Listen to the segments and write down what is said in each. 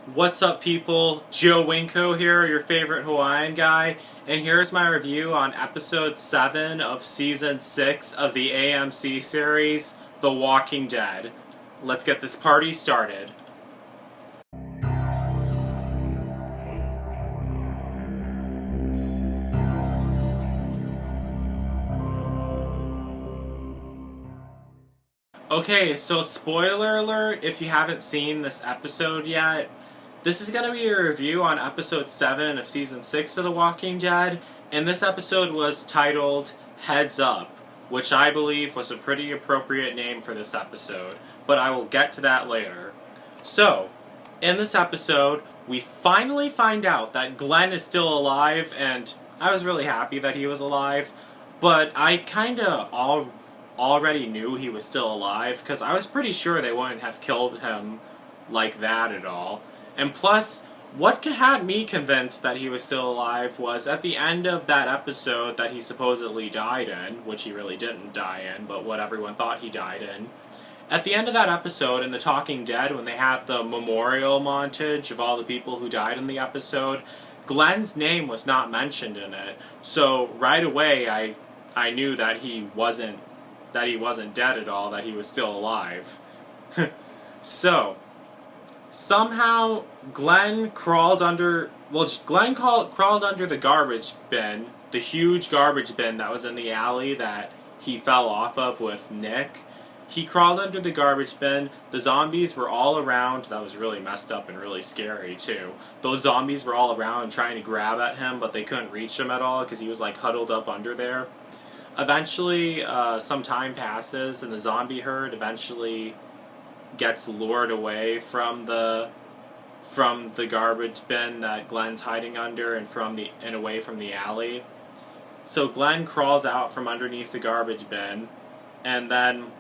What's up, people? Joe Winko here, your favorite Hawaiian guy, and here's my review on episode 7 of season 6 of the AMC series, The Walking Dead. Let's get this party started. Okay, so spoiler alert if you haven't seen this episode yet. This is going to be a review on episode 7 of season 6 of The Walking Dead, and this episode was titled Heads Up, which I believe was a pretty appropriate name for this episode, but I will get to that later. So, in this episode, we finally find out that Glenn is still alive, and I was really happy that he was alive, but I kinda already knew he was still alive, because I was pretty sure they wouldn't have killed him like that at all. And plus, what had me convinced that he was still alive was at the end of that episode that he supposedly died in, which he really didn't die in, but what everyone thought he died in. At the end of that episode in The Talking Dead, when they had the memorial montage of all the people who died in the episode, Glenn's name was not mentioned in it. So right away I knew that he wasn't dead at all, that he was still alive. So, somehow Glenn crawled under the garbage bin, the huge garbage bin that was in the alley that he fell off of with Nick. He crawled under the garbage bin. The zombies were all around. That was really messed up and really scary too. Those zombies were all around trying to grab at him, but they couldn't reach him at all because he was like huddled up under there. Eventually, some time passes, and the zombie herd eventually gets lured away from the garbage bin that Glenn's hiding under, and away from the alley. So Glenn crawls out from underneath the garbage bin, and then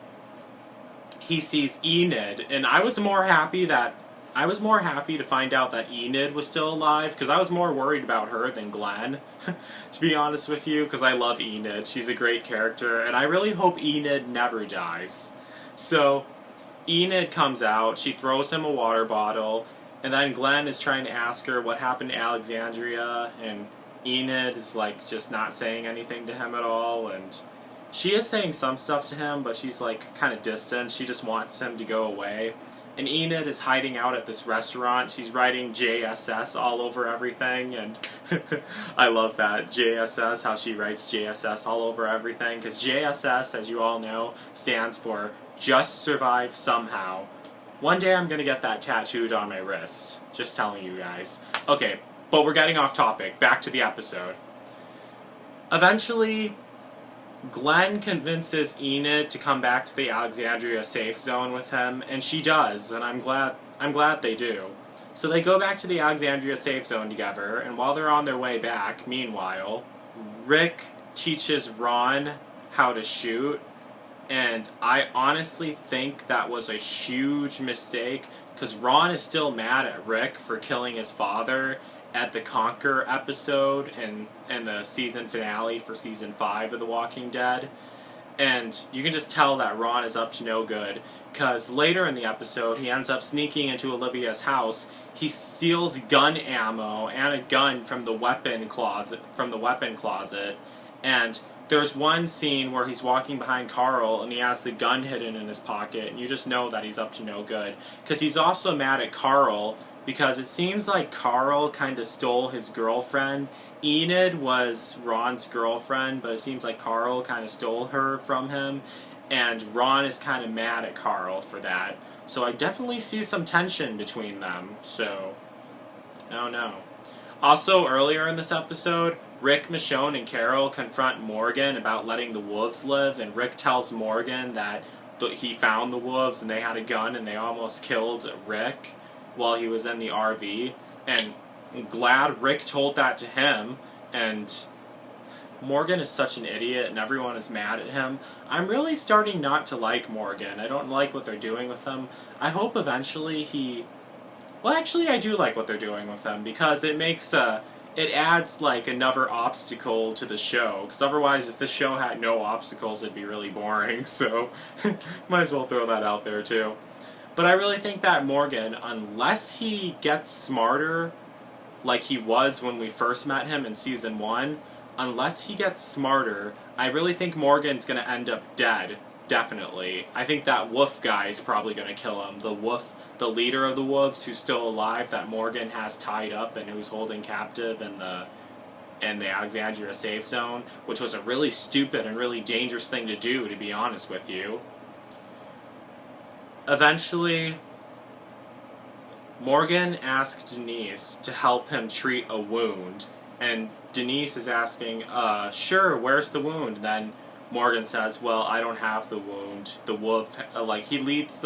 he sees Enid, and I was more happy to find out that Enid was still alive, because I was more worried about her than Glenn, to be honest with you, because I love Enid. She's a great character, and I really hope Enid never dies. So, Enid comes out, she throws him a water bottle, and then Glenn is trying to ask her what happened to Alexandria, and Enid is like just not saying anything to him at all, and she is saying some stuff to him, but she's like kind of distant. She just wants him to go away. And Enid is hiding out at this restaurant. She's writing JSS all over everything, and I love that. JSS, how she writes JSS all over everything, because JSS, as you all know, stands for Just Survive Somehow. One day I'm gonna get that tattooed on my wrist. Just telling you guys. Okay, but we're getting off topic. Back to the episode. Eventually, Glenn convinces Enid to come back to the Alexandria safe zone with him, and she does, and I'm glad they do. So they go back to the Alexandria safe zone together, and while they're on their way back, meanwhile, Rick teaches Ron how to shoot, and I honestly think that was a huge mistake, because Ron is still mad at Rick for killing his father at the Conquer episode and the season finale for season 5 of The Walking Dead. And you can just tell that Ron is up to no good, because later in the episode he ends up sneaking into Olivia's house. He steals gun ammo and a gun from the weapon closet, and there's one scene where he's walking behind Carl and he has the gun hidden in his pocket, and you just know that he's up to no good, because he's also mad at Carl because it seems like Carl kind of stole his girlfriend. Enid was Ron's girlfriend, but it seems like Carl kind of stole her from him, and Ron is kind of mad at Carl for that. So I definitely see some tension between them, so I don't know. Also, earlier in this episode, Rick, Michonne, and Carol confront Morgan about letting the wolves live, and Rick tells Morgan that he found the wolves and they had a gun and they almost killed Rick while he was in the RV, and I'm glad Rick told that to him, and Morgan is such an idiot and everyone is mad at him. I'm really starting not to like Morgan. I don't like what they're doing with him. I hope eventually well, actually I do like what they're doing with him, because it makes it adds like another obstacle to the show, because otherwise if the show had no obstacles it'd be really boring, so might as well throw that out there too. But I really think that Morgan, unless he gets smarter like he was when we first met him in season 1, unless he gets smarter, I really think Morgan's going to end up dead. Definitely. I think that wolf guy is probably going to kill him. The wolf, the leader of the wolves who's still alive that Morgan has tied up and who's holding captive in the Alexandria safe zone, which was a really stupid and really dangerous thing to do, to be honest with you. Eventually, Morgan asked Denise to help him treat a wound, and Denise is asking, sure, where's the wound? And then Morgan says, well, I don't have the wound. The wolf, he leads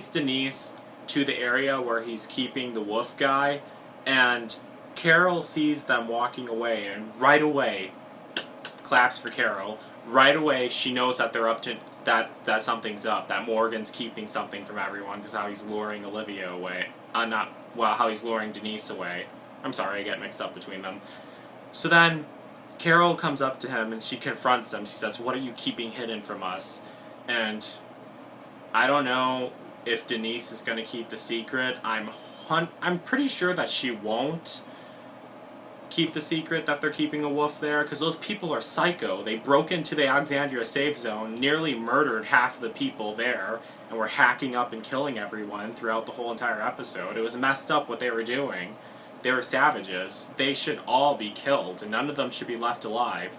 Denise to the area where he's keeping the wolf guy, and Carol sees them walking away, and right away, claps for Carol, right away she knows that they're up to, that something's up, that Morgan's keeping something from everyone, because how he's luring Olivia away. How he's luring Denise away. I'm sorry, I get mixed up between them. So then, Carol comes up to him and she confronts him. She says, what are you keeping hidden from us? And I don't know if Denise is going to keep the secret. I'm pretty sure that she won't keep the secret that they're keeping a wolf there, because those people are psycho. They broke into the Alexandria safe zone, nearly murdered half of the people there, and were hacking up and killing everyone throughout the whole entire episode. It was messed up what they were doing. They were savages. They should all be killed, and none of them should be left alive.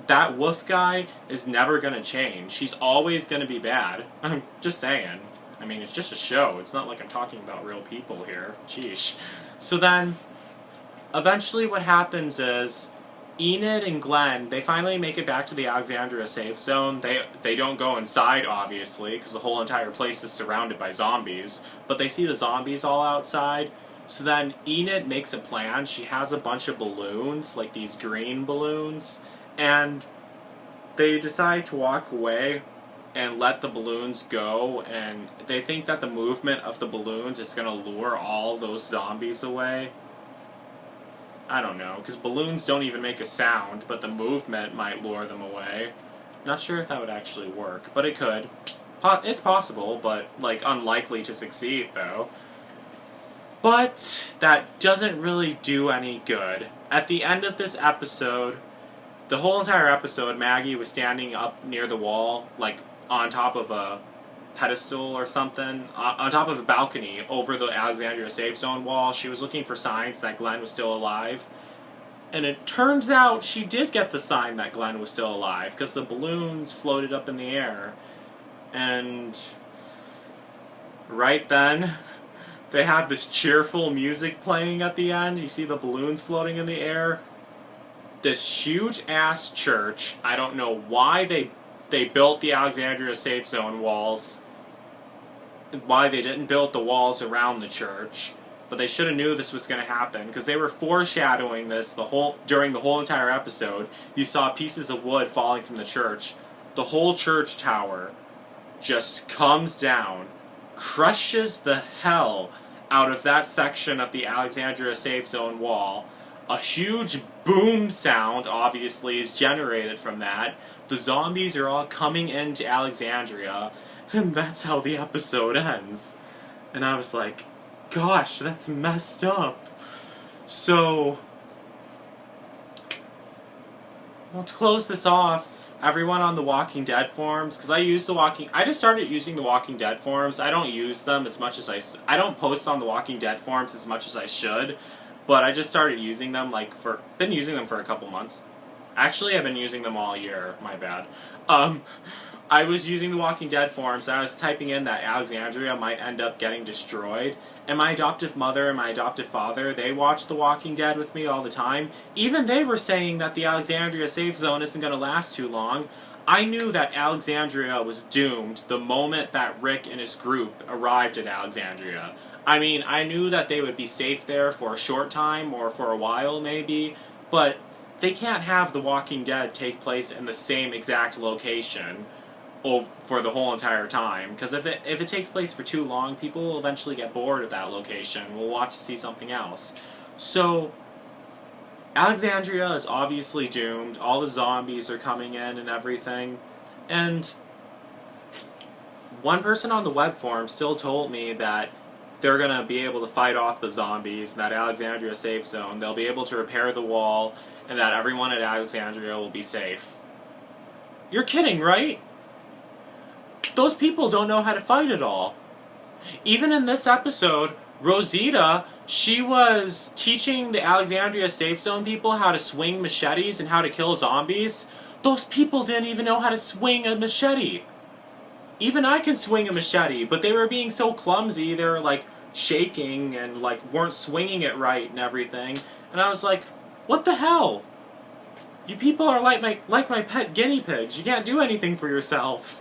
That wolf guy is never going to change. He's always going to be bad. I'm just saying. I mean, it's just a show. It's not like I'm talking about real people here. Sheesh. So then, eventually what happens is Enid and Glenn, they finally make it back to the Alexandria safe zone. They don't go inside, obviously, because the whole entire place is surrounded by zombies. But they see the zombies all outside. So then Enid makes a plan. She has a bunch of balloons, like these green balloons. And they decide to walk away and let the balloons go. And they think that the movement of the balloons is going to lure all those zombies away. I don't know, because balloons don't even make a sound, but the movement might lure them away. Not sure if that would actually work, but it could. It's possible, but, unlikely to succeed, though. But that doesn't really do any good. At the end of this episode, the whole entire episode, Maggie was standing up near the wall, on top of a pedestal or something, on top of a balcony over the Alexandria safe zone wall. She was looking for signs that Glenn was still alive. And it turns out she did get the sign that Glenn was still alive, because the balloons floated up in the air. And right then, they have this cheerful music playing at the end. You see the balloons floating in the air. This huge-ass church, I don't know why they built the Alexandria safe zone walls, why they didn't build the walls around the church, but they should have knew this was going to happen, because they were foreshadowing this during the whole entire episode. You saw pieces of wood falling from the church. The whole church tower just comes down, crushes the hell out of that section of the Alexandria safe zone wall. A huge boom sound, obviously, is generated from that. The zombies are all coming into Alexandria, and that's how the episode ends. And I was like, gosh, that's messed up. So, well, to close this off, everyone on the Walking Dead forums, because I just started using the Walking Dead forums. I don't use them as much as I don't post on the Walking Dead forums as much as I should, but I just started using them, been using them for a couple months. Actually, I've been using them all year, my bad. I was using the Walking Dead forums, and I was typing in that Alexandria might end up getting destroyed. And my adoptive mother and my adoptive father, they watch The Walking Dead with me all the time. Even they were saying that the Alexandria safe zone isn't going to last too long. I knew that Alexandria was doomed the moment that Rick and his group arrived in Alexandria. I mean, I knew that they would be safe there for a short time, or for a while maybe, but they can't have The Walking Dead take place in the same exact location for the whole entire time, because if it takes place for too long, people will eventually get bored of that location, will want to see something else. So, Alexandria is obviously doomed, all the zombies are coming in and everything, and one person on the web forum still told me that they're going to be able to fight off the zombies, that Alexandria safe zone, they'll be able to repair the wall, and that everyone at Alexandria will be safe. You're kidding, right? Those people don't know how to fight at all. Even in this episode, Rosita, she was teaching the Alexandria safe zone people how to swing machetes and how to kill zombies. Those people didn't even know how to swing a machete. Even I can swing a machete, but they were being so clumsy, they were like shaking and like weren't swinging it right and everything. And I was like, what the hell? You people are like my pet guinea pigs. You can't do anything for yourself.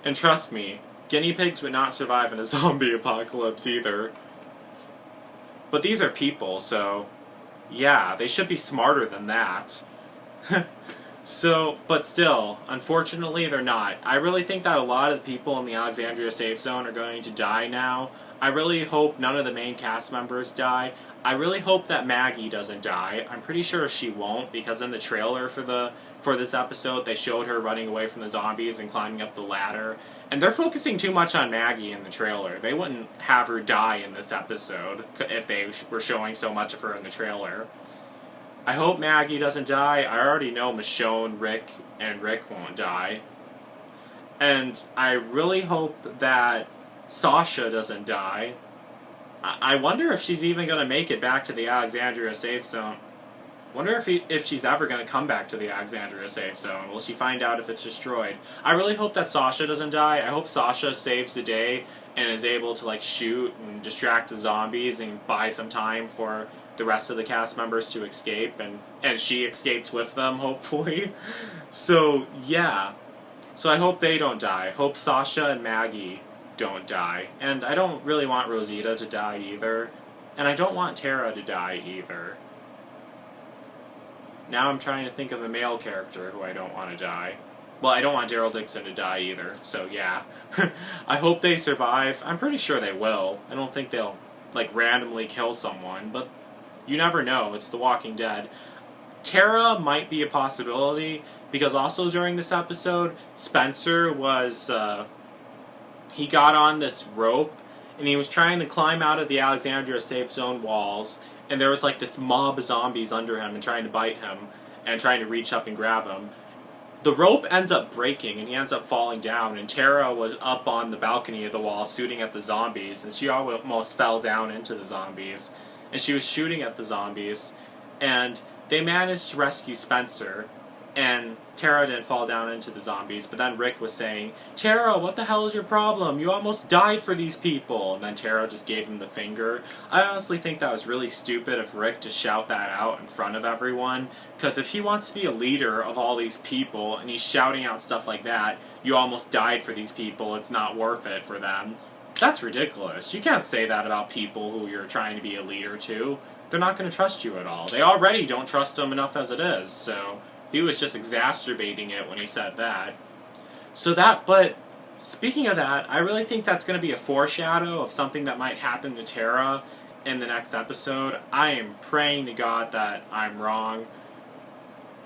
And trust me, guinea pigs would not survive in a zombie apocalypse either. But these are people, so yeah, they should be smarter than that. So, but still, unfortunately they're not. I really think that a lot of the people in the Alexandria safe zone are going to die now. I really hope none of the main cast members die. I really hope that Maggie doesn't die. I'm pretty sure she won't, because in the trailer for this episode they showed her running away from the zombies and climbing up the ladder. And they're focusing too much on Maggie in the trailer. They wouldn't have her die in this episode if they were showing so much of her in the trailer. I hope Maggie doesn't die. I already know Michonne, Rick, and Rick won't die. And I really hope that Sasha doesn't die. I wonder if she's even going to make it back to the Alexandria safe zone. Wonder if she's ever going to come back to the Alexandria safe zone. Will she find out if it's destroyed? I really hope that Sasha doesn't die. I hope Sasha saves the day and is able to like shoot and distract the zombies and buy some time for the rest of the cast members to escape, and she escapes with them, hopefully. So, yeah. So I hope they don't die. I hope Sasha and Maggie don't die. And I don't really want Rosita to die either. And I don't want Tara to die either. Now I'm trying to think of a male character who I don't want to die. Well, I don't want Daryl Dixon to die either, so yeah. I hope they survive. I'm pretty sure they will. I don't think they'll, like, randomly kill someone, but you never know. It's The Walking Dead. Tara might be a possibility, because also during this episode, Spencer was, he got on this rope, and he was trying to climb out of the Alexandria safe zone walls, and there was like this mob of zombies under him and trying to bite him, and trying to reach up and grab him. The rope ends up breaking, and he ends up falling down, and Tara was up on the balcony of the wall shooting at the zombies, and she almost fell down into the zombies. And she was shooting at the zombies, and they managed to rescue Spencer, and Tara didn't fall down into the zombies, but then Rick was saying, Tara, what the hell is your problem? You almost died for these people. And then Tara just gave him the finger. I honestly think that was really stupid of Rick to shout that out in front of everyone, because if he wants to be a leader of all these people, and he's shouting out stuff like that, you almost died for these people, it's not worth it for them. That's ridiculous. You can't say that about people who you're trying to be a leader to. They're not going to trust you at all. They already don't trust him enough as it is, so he was just exacerbating it when he said that. But speaking of that, I really think that's going to be a foreshadow of something that might happen to Tara in the next episode. I am praying to God that I'm wrong.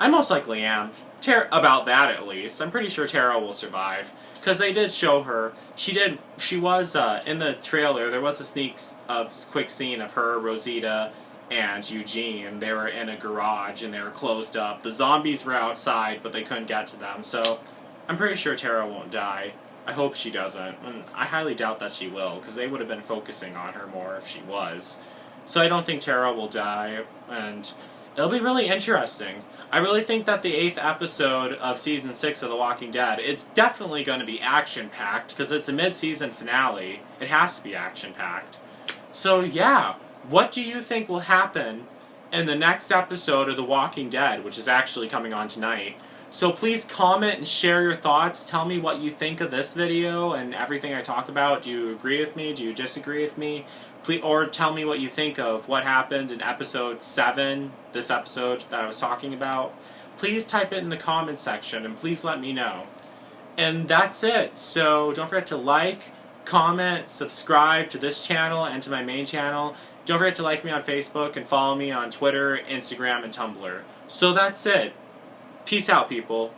I most likely am. About that, at least. I'm pretty sure Tara will survive. Because they did show her. She was, in the trailer, there was a quick scene of her, Rosita, and Eugene. They were in a garage, and they were closed up. The zombies were outside, but they couldn't get to them. So, I'm pretty sure Tara won't die. I hope she doesn't. And I highly doubt that she will, because they would have been focusing on her more if she was. So I don't think Tara will die, and it'll be really interesting. I really think that the 8th episode of Season 6 of The Walking Dead, it's definitely going to be action-packed, because it's a mid-season finale. It has to be action-packed. So yeah, what do you think will happen in the next episode of The Walking Dead, which is actually coming on tonight? So please comment and share your thoughts. Tell me what you think of this video and everything I talk about. Do you agree with me? Do you disagree with me? Please, or tell me what you think of what happened in episode 7, this episode that I was talking about. Please type it in the comment section and please let me know. And that's it. So don't forget to like, comment, subscribe to this channel and to my main channel. Don't forget to like me on Facebook and follow me on Twitter, Instagram, and Tumblr. So that's it. Peace out, people.